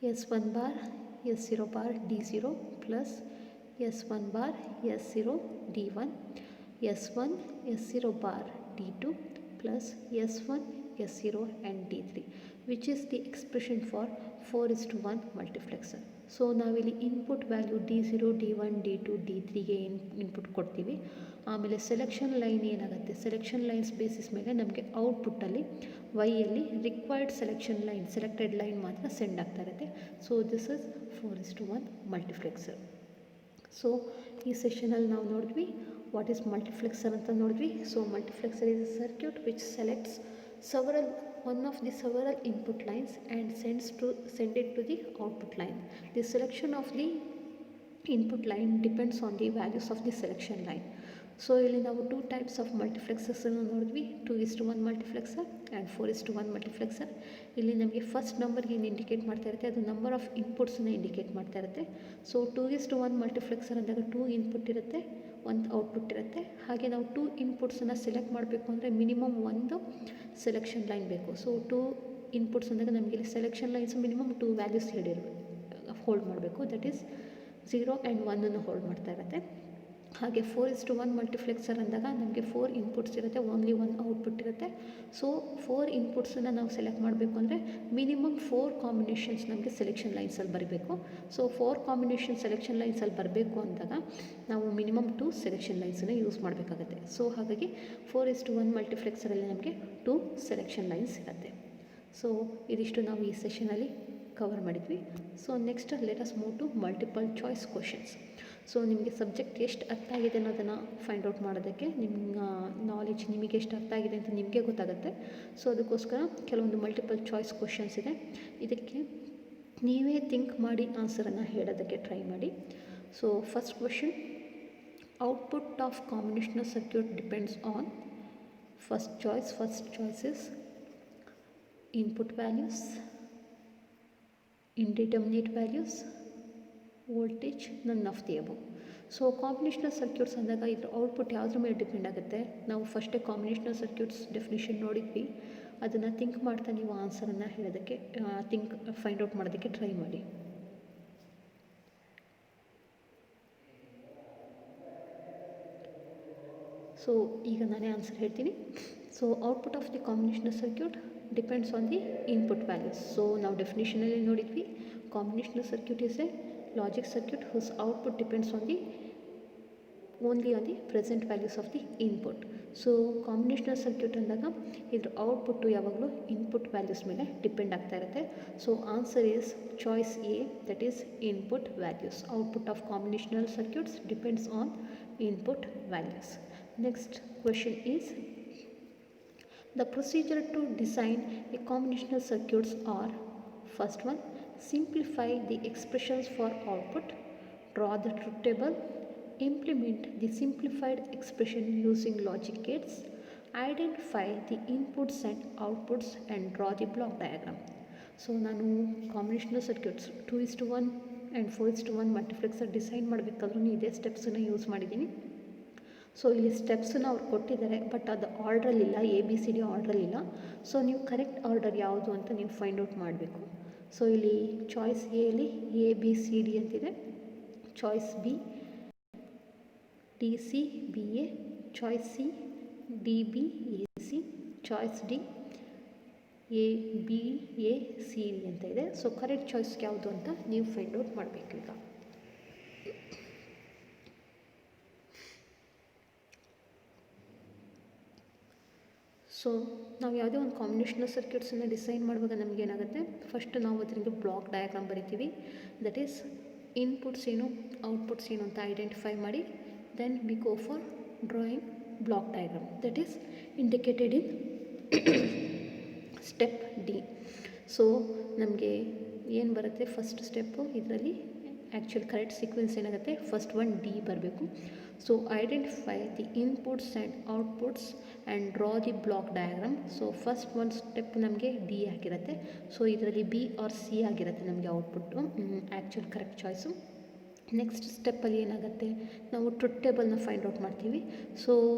S1 bar, S0 bar D0 plus S1 bar, S0 D1, S1, S0 bar D2 plus S1, S0 and D3, which is the expression for 4:1 multiplexer. So ನಾವಿಲ್ಲಿ input value D0, D1, D2, D3ಗೆ input ಕೊಡ್ತೀವಿ. ಆಮೇಲೆ selection line ಏನಾಗುತ್ತೆ, selection lines basis ಮೇಲೆ ನಮಗೆ ಔಟ್ಪುಟ್ಟಲ್ಲಿ ವೈಯಲ್ಲಿ required selected line ಮಾತ್ರ ಸೆಂಡ್ ಆಗ್ತಾ ಇರುತ್ತೆ. So this is 4:1 multiplexer. So ಈ ಸೆಷನಲ್ಲಿ ನಾವು ನೋಡಿದ್ವಿ ವಾಟ್ ಈಸ್ ಮಲ್ಟಿಪ್ಲೆಕ್ಸರ್ ಅಂತ ನೋಡಿದ್ವಿ. So multiplexer is a circuit which selects one of the several input lines and send it to the output line. The selection of the input line depends on the values of the selection line. So ಇಲ್ಲಿ ನಾವು 2 types of ಮಲ್ಟಿಪ್ಲೆಕ್ಸರ್ಸನ್ನು ನೋಡಿದ್ವಿ, 2:1 multiplexer and 4:1 multiplexer. ಇಲ್ಲಿ ನಮಗೆ first ನಂಬರ್ಗೆ ಏನು indicate ಮಾಡ್ತಾ ಇರುತ್ತೆ, ಅದು ನಂಬರ್ ಆಫ್ ಇನ್ಪುಟ್ಸನ್ನು ಇಂಡಿಕೇಟ್ ಮಾಡ್ತಾ ಇರುತ್ತೆ. ಸೊ 2:1 ಮಲ್ಟಿಪ್ಲೆಕ್ಸರ್ ಅಂದಾಗ 2 ಇನ್ಪುಟ್ ಇರುತ್ತೆ, 1 ಔಟ್ಪುಟ್ ಇರುತ್ತೆ. ಹಾಗೆ ನಾವು 2 ಇನ್ಪುಟ್ಸನ್ನು ಸೆಲೆಕ್ಟ್ ಮಾಡಬೇಕು ಅಂದರೆ ಮಿನಿಮಮ್ 1 ಸೆಲೆಕ್ಷನ್ ಲೈನ್ ಬೇಕು. ಸೊ 2 ಇನ್ಪುಟ್ಸ್ ಅಂದಾಗ ನಮಗೆ ಇಲ್ಲಿ selection lines minimum 2 values hold ಮಾಡಬೇಕು, ದಟ್ ಈಸ್ 0 ಆ್ಯಂಡ್ 1 ಹೋಲ್ಡ್ ಮಾಡ್ತಾ ಇರುತ್ತೆ. ಹಾಗೆ 4:1 ಮಲ್ಟಿಪ್ಲೆಕ್ಸರ್ ಅಂದಾಗ ನಮಗೆ 4 ಇನ್ಪುಟ್ಸ್ ಇರುತ್ತೆ, ಓನ್ಲಿ 1 ಔಟ್ಪುಟ್ ಇರುತ್ತೆ. ಸೊ 4 ಇನ್ಪುಟ್ಸನ್ನು ನಾವು ಸೆಲೆಕ್ಟ್ ಮಾಡಬೇಕು ಅಂದರೆ ಮಿನಿಮಮ್ 4 ಕಾಂಬಿನೇಷನ್ಸ್ ನಮಗೆ ಸೆಲೆಕ್ಷನ್ ಲೈನ್ಸಲ್ಲಿ ಬರಬೇಕು. ಸೊ 4 ಕಾಂಬಿನೇಷನ್ ಸೆಲೆಕ್ಷನ್ ಲೈನ್ಸಲ್ಲಿ ಬರಬೇಕು ಅಂದಾಗ ನಾವು ಮಿನಿಮಮ್ 2 ಸೆಲೆಕ್ಷನ್ ಲೈನ್ಸನ್ನು ಯೂಸ್ ಮಾಡಬೇಕಾಗುತ್ತೆ. ಸೊ ಹಾಗಾಗಿ 4:1 ಮಲ್ಟಿಪ್ಲೆಕ್ಸರಲ್ಲಿ ನಮಗೆ 2 ಸೆಲೆಕ್ಷನ್ ಲೈನ್ಸ್ ಇರುತ್ತೆ. ಸೊ ಇದಿಷ್ಟು ನಾವು ಈ ಸೆಷನಲ್ಲಿ ಕವರ್ ಮಾಡಿದ್ವಿ. So next let us move to multiple choice questions. So ನಿಮಗೆ ಸಬ್ಜೆಕ್ಟ್ ಎಷ್ಟು ಅರ್ಥ ಆಗಿದೆ ಅನ್ನೋದನ್ನು ಫೈಂಡ್ ಔಟ್ ಮಾಡೋದಕ್ಕೆ ನಿಮ್ಮ ನಾಲೆಜ್ ನಿಮಗೆ ಎಷ್ಟು ಅರ್ಥ ಆಗಿದೆ ಅಂತ ನಿಮಗೆ ಗೊತ್ತಾಗುತ್ತೆ. ಸೊ ಅದಕ್ಕೋಸ್ಕರ ಕೆಲವೊಂದು ಮಲ್ಟಿಪಲ್ ಚಾಯ್ಸ್ ಕ್ವಶನ್ಸ್ ಇದೆ, ಇದಕ್ಕೆ ನೀವೇ ಥಿಂಕ್ ಮಾಡಿ ಆನ್ಸರನ್ನು ಹೇಳೋದಕ್ಕೆ ಟ್ರೈ ಮಾಡಿ. So first question, output of combinational circuit depends on first choice is input values, indeterminate values, voltage, none of the above. So combinational circuits ಅಂದಾಗ ಇದ್ರ ಔಟ್ಪುಟ್ ಯಾವುದ್ರ ಮೇಲೆ ಡಿಪೆಂಡ್ ಆಗುತ್ತೆ. ನಾವು ಫಸ್ಟೇ ಕಾಂಬಿನೇಷನಲ್ ಸರ್ಕ್ಯೂಟ್ಸ್ ಡೆಫಿನಿಷನ್ ನೋಡಿದ್ವಿ, ಅದನ್ನು ಥಿಂಕ್ ಮಾಡ್ತಾ ನೀವು ಆನ್ಸರನ್ನು ಹೇಳೋದಕ್ಕೆ ಫೈಂಡ್ ಔಟ್ ಮಾಡೋದಕ್ಕೆ ಟ್ರೈ ಮಾಡಿ. ಸೊ ಈಗ ನಾನೇ ಆನ್ಸರ್ ಹೇಳ್ತೀನಿ. So output of the combinational circuit depends on the input values. So ನಾವು ಡೆಫಿನೇಷನಲ್ಲಿ ನೋಡಿದ್ವಿ, combinational circuit is A logic circuit whose output depends on the only on the present values of the input. So combinational circuit ಅಂದಾಗ ಇದ್ರ output ಯಾವಾಗಲೂ input values ಮೇಲೆ depend ಆಗ್ತಾ ಇರುತ್ತೆ. So answer is choice A, that is input values. Output of combinational circuits depends on input values. Next question is, the procedure to design a combinational circuits are: first one, simplify the expressions for output, draw the truth table, implement the simplified expression using logic gates, identify the inputs and outputs and draw the block diagram. So ನಾನು combinational circuits 2:1 and 4:1 multiplexer design ಮಾಡಬೇಕಾದ್ರೂ ಇದೇ ಸ್ಟೆಪ್ಸನ್ನು use ಮಾಡಿದ್ದೀನಿ. So ಇಲ್ಲಿ ಸ್ಟೆಪ್ಸನ್ನು ಅವ್ರು ಕೊಟ್ಟಿದ್ದಾರೆ, but ಅದು ಆರ್ಡ್ರಲ್ಲಿಲ್ಲ, ABCD ಆರ್ಡ್ರಲ್ಲಿಲ್ಲ. So ನೀವು ಕರೆಕ್ಟ್ ಆರ್ಡರ್ ಯಾವುದು ಅಂತ ನೀವು ಫೈಂಡ್ ಔಟ್ ಮಾಡಬೇಕು. ಸೊ ಇಲ್ಲಿ ಚಾಯ್ಸ್ ಎಲ್ಲಿ ABCD ಅಂತಿದೆ, choice B DCBA, choice C DBAC, choice D ABACD ಅಂತ ಇದೆ. ಸೊ ಕರೆಕ್ಟ್ ಚಾಯ್ಸ್ ಯಾವುದು ಅಂತ ನೀವು ಫೈಂಡ್ ಔಟ್ ಮಾಡಬೇಕು. ಈಗ ಸೊ ನಾವು ಯಾವುದೇ ಒಂದು ಕಾಂಬಿನೇಷನಲ್ ಸರ್ಕ್ಯೂಟ್ಸನ್ನು ಡಿಸೈನ್ ಮಾಡುವಾಗ ನಮಗೇನಾಗುತ್ತೆ, ಫಸ್ಟ್ ನಾವು ಅದರಿಂದ ಬ್ಲಾಕ್ ಡಯಾಗ್ರಾಮ್ ಬರಿತೀವಿ. ದಟ್ ಈಸ್ ಇನ್ಪುಟ್ಸ್ ಏನು ಔಟ್ಪುಟ್ಸ್ ಏನು ಅಂತ ಐಡೆಂಟಿಫೈ ಮಾಡಿ, then we go for drawing block diagram that is indicated in step D. So ನಮಗೆ ಏನು ಬರುತ್ತೆ ಫಸ್ಟ್ ಸ್ಟೆಪ್ಪು, ಇದರಲ್ಲಿ ಆ್ಯಕ್ಚುಲಿ ಕರೆಕ್ಟ್ ಸೀಕ್ವೆನ್ಸ್ ಏನಾಗುತ್ತೆ, ಫಸ್ಟ್ ಒನ್ D ಬರಬೇಕು. So identify the inputs and outputs and draw the block diagram. So first ಒಂದು step ನಮಗೆ D ಆಗಿರುತ್ತೆ. So ಇದರಲ್ಲಿ B ಆರ್ C ಆಗಿರುತ್ತೆ ನಮಗೆ output, actual correct choice. Next ಸ್ಟೆಪ್ಪಲ್ಲಿ ಏನಾಗುತ್ತೆ, ನಾವು ಟ್ರುತ್ ಟೇಬಲ್ನ ಫೈಂಡ್ ಔಟ್ ಮಾಡ್ತೀವಿ. ಸೊ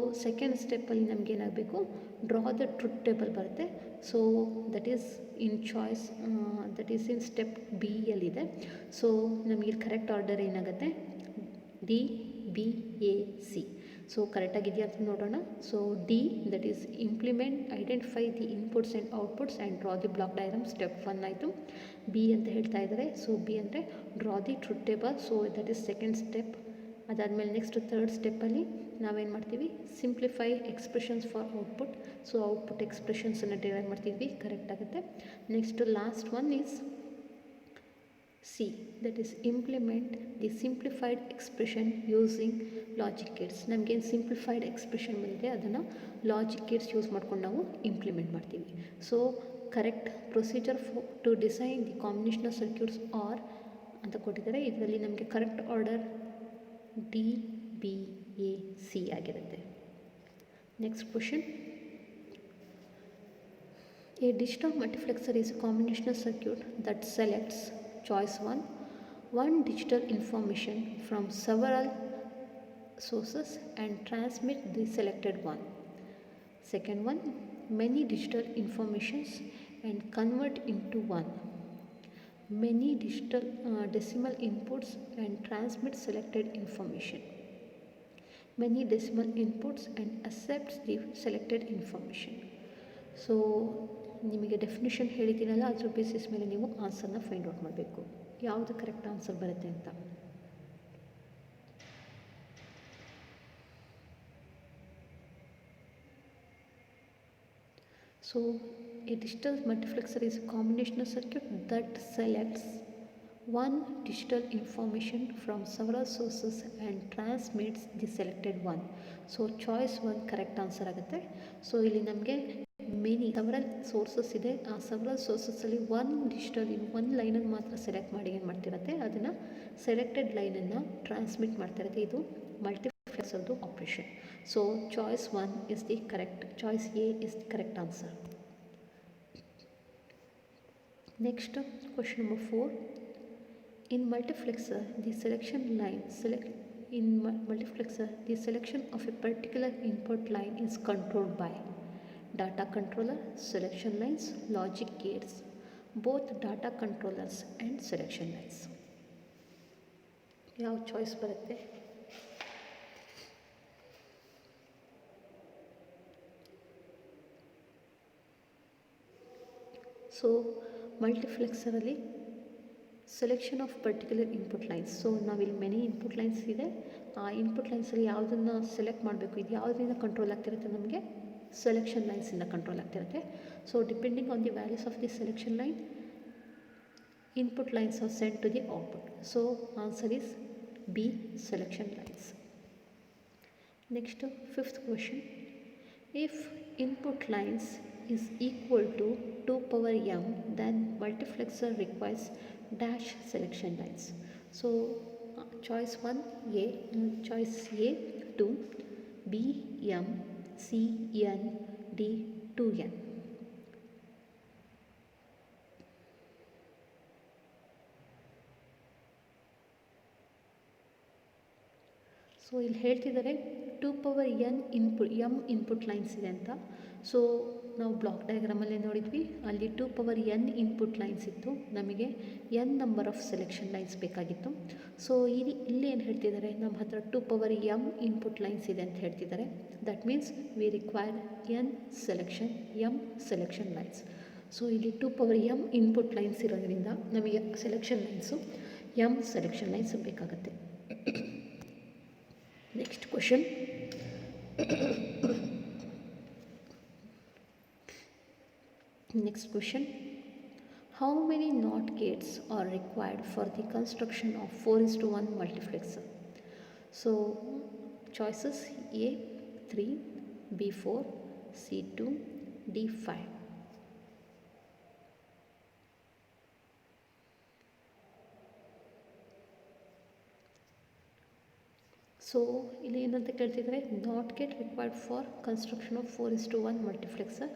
ಸೆಕೆಂಡ್ ಸ್ಟೆಪ್ಪಲ್ಲಿ ನಮ್ಗೆ ಏನಾಗಬೇಕು, ಡ್ರಾ ದ ಟ್ರುತ್ ಟೇಬಲ್ ಬರುತ್ತೆ. So that is in choice, that is in step B ಯಲ್ಲಿದೆ. ಸೊ ನಮಗೆ ಕರೆಕ್ಟ್ ಆರ್ಡರ್ ಏನಾಗುತ್ತೆ, DBAC. ಸೊ ಕರೆಕ್ಟಾಗಿದೆಯಾ ಅಂತ ನೋಡೋಣ. So D that is implement identify the inputs and outputs and draw the block diagram, step 1 ಆಯಿತು. B ಅಂತ ಹೇಳ್ತಾ ಇದ್ದಾರೆ. ಸೊ B ಅಂದರೆ draw the truth table. So that is second step. ಅದಾದಮೇಲೆ ನೆಕ್ಸ್ಟ್ ಥರ್ಡ್ ಸ್ಟೆಪ್ಪಲ್ಲಿ ನಾವೇನು ಮಾಡ್ತೀವಿ, simplify expressions for output. So output ಎಕ್ಸ್ಪ್ರೆಷನ್ಸನ್ನು ಡಿರೈವ್ ಮಾಡ್ತಿದ್ವಿ, ಕರೆಕ್ಟ್ ಆಗುತ್ತೆ. Next last one is C, that is implement the simplified expression using logic gates. ನಮಗೇನು simplified expression ಬಂದಿದೆ ಅದನ್ನು ಲಾಜಿಕ್ ಗೇಟ್ಸ್ ಯೂಸ್ ಮಾಡ್ಕೊಂಡು ನಾವು ಇಂಪ್ಲಿಮೆಂಟ್ ಮಾಡ್ತೀವಿ. So correct procedure to design the combinational circuits are ಅಂತ ಕೊಟ್ಟಿದ್ದಾರೆ. ಇದರಲ್ಲಿ ನಮಗೆ ಕರೆಕ್ಟ್ ಆರ್ಡರ್ DBAC ಆಗಿರುತ್ತೆ. Next question, a digital multiplexer is a combinational circuit that selects choice 1 one digital information from several sources and transmit the selected one. Second one, many digital informations and convert into one. Many digital decimal inputs and transmit selected information. Many decimal inputs and accepts the selected information. So ನಿಮಗೆ definition ಹೇಳಿದ್ದೀನಲ್ಲ, ಅದ್ರ basis ಮೇಲೆ ನೀವು ಆನ್ಸರ್ನ find out ಮಾಡಬೇಕು, ಯಾವುದು correct answer ಬರುತ್ತೆ ಅಂತ. So A digital multiplexer is a combinational circuit that selects one digital information from several sources and transmits the selected one. So choice 1 correct answer ಆಗುತ್ತೆ. So ಇಲ್ಲಿ ನಮಗೆ several sources ಇದೆ, ಆ several ಸೋರ್ಸಸ್ಸಲ್ಲಿ ಒಂದು ಲೈನನ್ನು ಮಾತ್ರ select ಮಾಡಿ ಏನು ಮಾಡ್ತಿರುತ್ತೆ, ಅದನ್ನು ಸೆಲೆಕ್ಟೆಡ್ ಲೈನನ್ನು ಟ್ರಾನ್ಸ್ಮಿಟ್ ಮಾಡ್ತಿರುತ್ತೆ. ಇದು ಮಲ್ಟಿಪ್ಲೆಕ್ಸರ್ದು operation. So choice 1 is the correct, choice A is the correct answer. Next question number 4. In multiplexer, the selection of a particular input line is controlled by data controller, selection lines, logic gates, both data controllers and selection lines. ಯಾವ choice ಬರುತ್ತೆ? So ಮಲ್ಟಿಪ್ಲೆಕ್ಸರಲ್ಲಿ selection of particular input lines. So ನಾವಿಲ್ಲಿ many input lines ಇದೆ, ಆ input ಲೈನ್ಸಲ್ಲಿ ಯಾವುದನ್ನು select ಮಾಡಬೇಕು, ಇದು ಯಾವುದರಿಂದ ಕಂಟ್ರೋಲ್ ಆಗ್ತಿರುತ್ತೆ, ನಮಗೆ ಸೆಲೆಕ್ಷನ್ ಲೈನ್ಸಿಂದ ಕಂಟ್ರೋಲ್ ಆಗ್ತಿರುತ್ತೆ. So depending on the values of the selection line, input lines are sent to the output. So answer is B, selection lines. Next 5th question, if input lines is equal to 2 power m, then multiplexer requires dash selection lines. So choice 1 A, choice A 2, B m, C n, D 2n. So ಇಲ್ಲಿ ಹೇಳ್ತಿದ್ದಾರೆ 2n input lines ಇದೆ ಅಂತ. So ನಾವು block ಡಯಾಗ್ರಾಮಲ್ಲೇ ನೋಡಿದ್ವಿ, ಅಲ್ಲಿ 2n input lines ಇತ್ತು, ನಮಗೆ n number of selection lines ಬೇಕಾಗಿತ್ತು. ಸೊ ಇಲ್ಲಿ ಏನು ಹೇಳ್ತಿದ್ದಾರೆ, ನಮ್ಮ ಹತ್ರ 2m ಇನ್ಪುಟ್ ಲೈನ್ಸ್ ಇದೆ ಅಂತ ಹೇಳ್ತಿದ್ದಾರೆ. That means we require m selection lines. So ಇಲ್ಲಿ 2m ಇನ್ಪುಟ್ ಲೈನ್ಸ್ ಇರೋದ್ರಿಂದ ನಮಗೆ selection lines m selection lines ಬೇಕಾಗುತ್ತೆ. Next question. Next question. How many NOT gates are required for the construction of 4:1 multiplexer? So choices: A 3, B 4, C 2, D 5. So ಇಲ್ಲಿ ಏನಂತ ಕೇಳ್ತಿದ್ದಾರೆ, not gate required for construction of 4:1 multiplexer.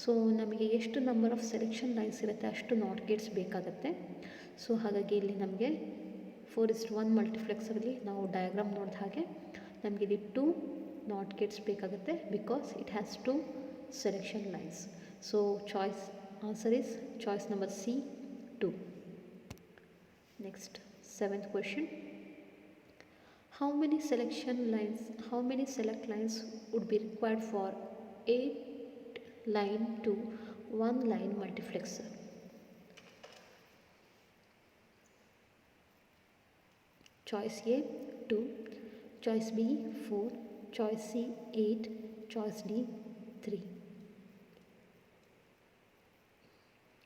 So ನಮಗೆ ಎಷ್ಟು number of selection lines ಇರುತ್ತೆ ಅಷ್ಟು not Gates ಬೇಕಾಗುತ್ತೆ. So ಹಾಗಾಗಿ ಇಲ್ಲಿ ನಮಗೆ 4:1 ಮಲ್ಟಿಪ್ಲೆಕ್ಸರಲ್ಲಿ ನಾವು ಡಯಾಗ್ರಾಮ್ ನೋಡಿದ ಹಾಗೆ ನಮಗೆ ಇಲ್ಲಿ 2 ನಾಟ್ ಗೇಟ್ಸ್ ಬೇಕಾಗುತ್ತೆ, because it has 2 selection lines. So answer is choice number C 2. Next, 7th question. How many select lines would be required for 8 line to 1 line multiplexer? Choice A 2, choice B 4, choice C 8, choice D 3.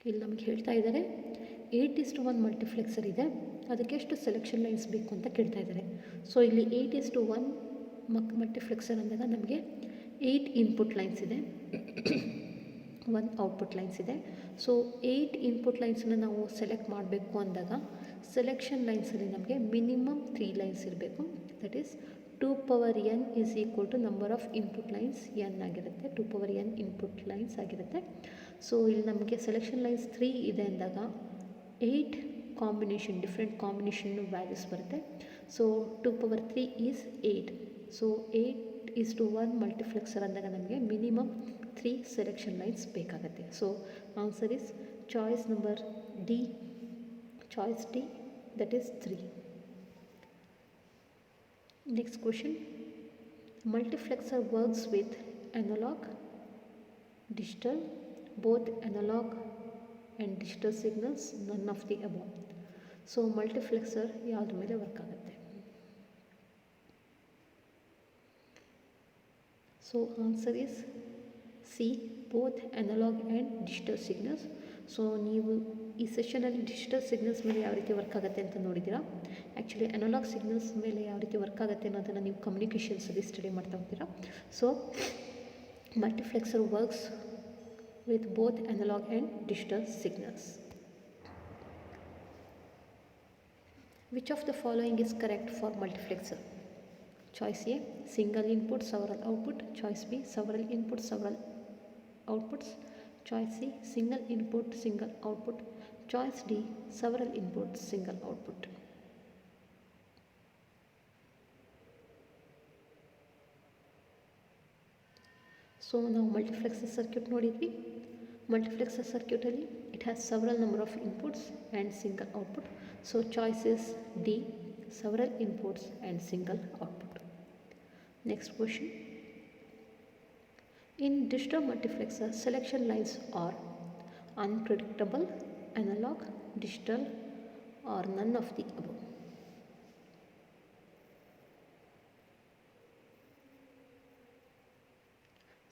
ಇಲ್ಲಿ ನಮಗೆ ಹೇಳ್ತಾ ಇದ್ದಾರೆ 8:1 multiplexer ಇದೆ, ಅದಕ್ಕೆ ಎಷ್ಟು selection lines ಬೇಕು ಅಂತ ಕೇಳ್ತಾ ಇದ್ದಾರೆ. ಸೊ ಇಲ್ಲಿ 8:1 ಮಲ್ಟಿಪ್ಲೆಕ್ಸರ್ ಅಂದಾಗ ನಮಗೆ 8 ಇನ್ಪುಟ್ ಲೈನ್ಸ್ ಇದೆ, 1 ಔಟ್ಪುಟ್ ಲೈನ್ಸ್ ಇದೆ. ಸೊ 8 ಇನ್ಪುಟ್ ಲೈನ್ಸನ್ನು ನಾವು ಸೆಲೆಕ್ಟ್ ಮಾಡಬೇಕು ಅಂದಾಗ ಸೆಲೆಕ್ಷನ್ ಲೈನ್ಸಲ್ಲಿ ನಮಗೆ ಮಿನಿಮಮ್ 3 ಲೈನ್ಸ್ ಇರಬೇಕು. That is 2n is equal to number of input lines n ಆಗಿರುತ್ತೆ, 2n ಇನ್ಪುಟ್ ಲೈನ್ಸ್ ಆಗಿರುತ್ತೆ. ಸೊ ಇಲ್ಲಿ ನಮಗೆ ಸೆಲೆಕ್ಷನ್ ಲೈನ್ಸ್ 3 ಇದೆ ಅಂದಾಗ 8 ಡಿಫ್ರೆಂಟ್ ಕಾಂಬಿನೇಷನ್ ವ್ಯಾಲ್ಯೂಸ್ ಬರುತ್ತೆ. So 2 is 8. ಸೊ 8:1 ಮಲ್ಟಿಪ್ಲೆಕ್ಸರ್ ಅಂದಾಗ ನಮಗೆ ಮಿನಿಮಮ್ 3 ಸೆಲೆಕ್ಷನ್ ಲೈನ್ಸ್ ಬೇಕಾಗುತ್ತೆ. So answer is choice number D, choice D, that is 3. Next question. Multiplexer works with analog, digital, both analog and digital signals, none of the above. So multiplexer ಯಾವುದ್ರ ಮೇಲೆ work ಆಗುತ್ತೆ? So answer is C, both analog and digital signals. So ನೀವು ಈ ಸೆಷನಲ್ಲಿ digital signals ಮೇಲೆ ಯಾವ ರೀತಿ work ಆಗುತ್ತೆ ಅಂತ ನೋಡಿದ್ದೀರಾ. ಆ್ಯಕ್ಚುಲಿ ಅನಲಾಗ್ ಸಿಗ್ನಲ್ಸ್ ಮೇಲೆ ಯಾವ ರೀತಿ ವರ್ಕ್ ಆಗುತ್ತೆ ಅನ್ನೋದನ್ನು ನೀವು ಕಮ್ಯುನಿಕೇಷನ್ಸಲ್ಲಿ ಸ್ಟಡಿ ಮಾಡ್ತಾ ಹೋಗ್ತೀರಾ. So multiplexer works with both analog and digital signals. Which of the following is correct for multiplexer? Choice A, single input, several output. Choice B, several inputs, several outputs. Choice C, single input, single output. Choice D, several inputs, single output. So ನಾವು multiplexer circuit ನೋಡಿದ್ವಿ. Multiplexer ಸರ್ಕ್ಯೂಟಲ್ಲಿ it has several number of inputs and single output. So choice is D, several inputs and single output. Next question. In digital multiplexer selection lines are unpredictable, analog, digital or none of the above.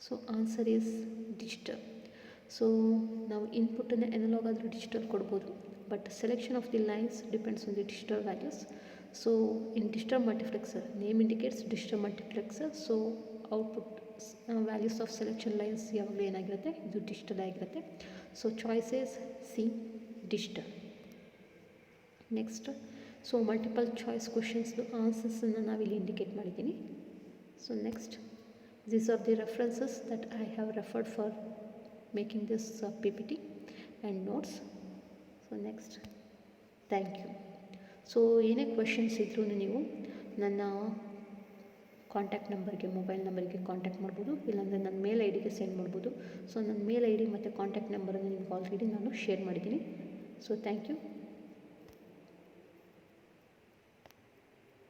So answer is digital. So ನಾವು ಇನ್ಪುಟನ್ನು analog ಆದರೂ digital ಕೊಡ್ಬೋದು, but selection of the lines depends on the digital values. So in digital multiplexer, name indicates digital multiplexer. So output values of selection lines ಯಾವಾಗಲೂ ಏನಾಗಿರುತ್ತೆ, ಇದು digital ಆಗಿರುತ್ತೆ. So choice is C, digital. Next, so multiple choice ಕ್ವೆಶನ್ಸ್ದು ಆನ್ಸರ್ಸನ್ನು ನಾವಿಲ್ಲಿ indicate ಮಾಡಿದ್ದೀನಿ. So next, These are the references that I have referred for making this PPT and notes. So next, thank you. So ಏನೇ questions ಇದ್ರೂ ನೀವು ನನ್ನ contact ನಂಬರ್ಗೆ, mobile ನಂಬರ್ಗೆ ಕಾಂಟ್ಯಾಕ್ಟ್ ಮಾಡ್ಬೋದು, ಇಲ್ಲಾಂದರೆ ನನ್ನ ಮೇಲ್ ಐ ಡಿಗೆ ಸೆಂಡ್ ಮಾಡ್ಬೋದು. ಸೊ ನನ್ನ ಮೇಲ್ ಐ ಡಿ ಮತ್ತು ಕಾಂಟ್ಯಾಕ್ಟ್ ನಂಬರನ್ನು ನಿಮ್ಗೆ ಆಲ್ರೆಡಿ ನಾನು ಶೇರ್ ಮಾಡಿದ್ದೀನಿ. So thank you.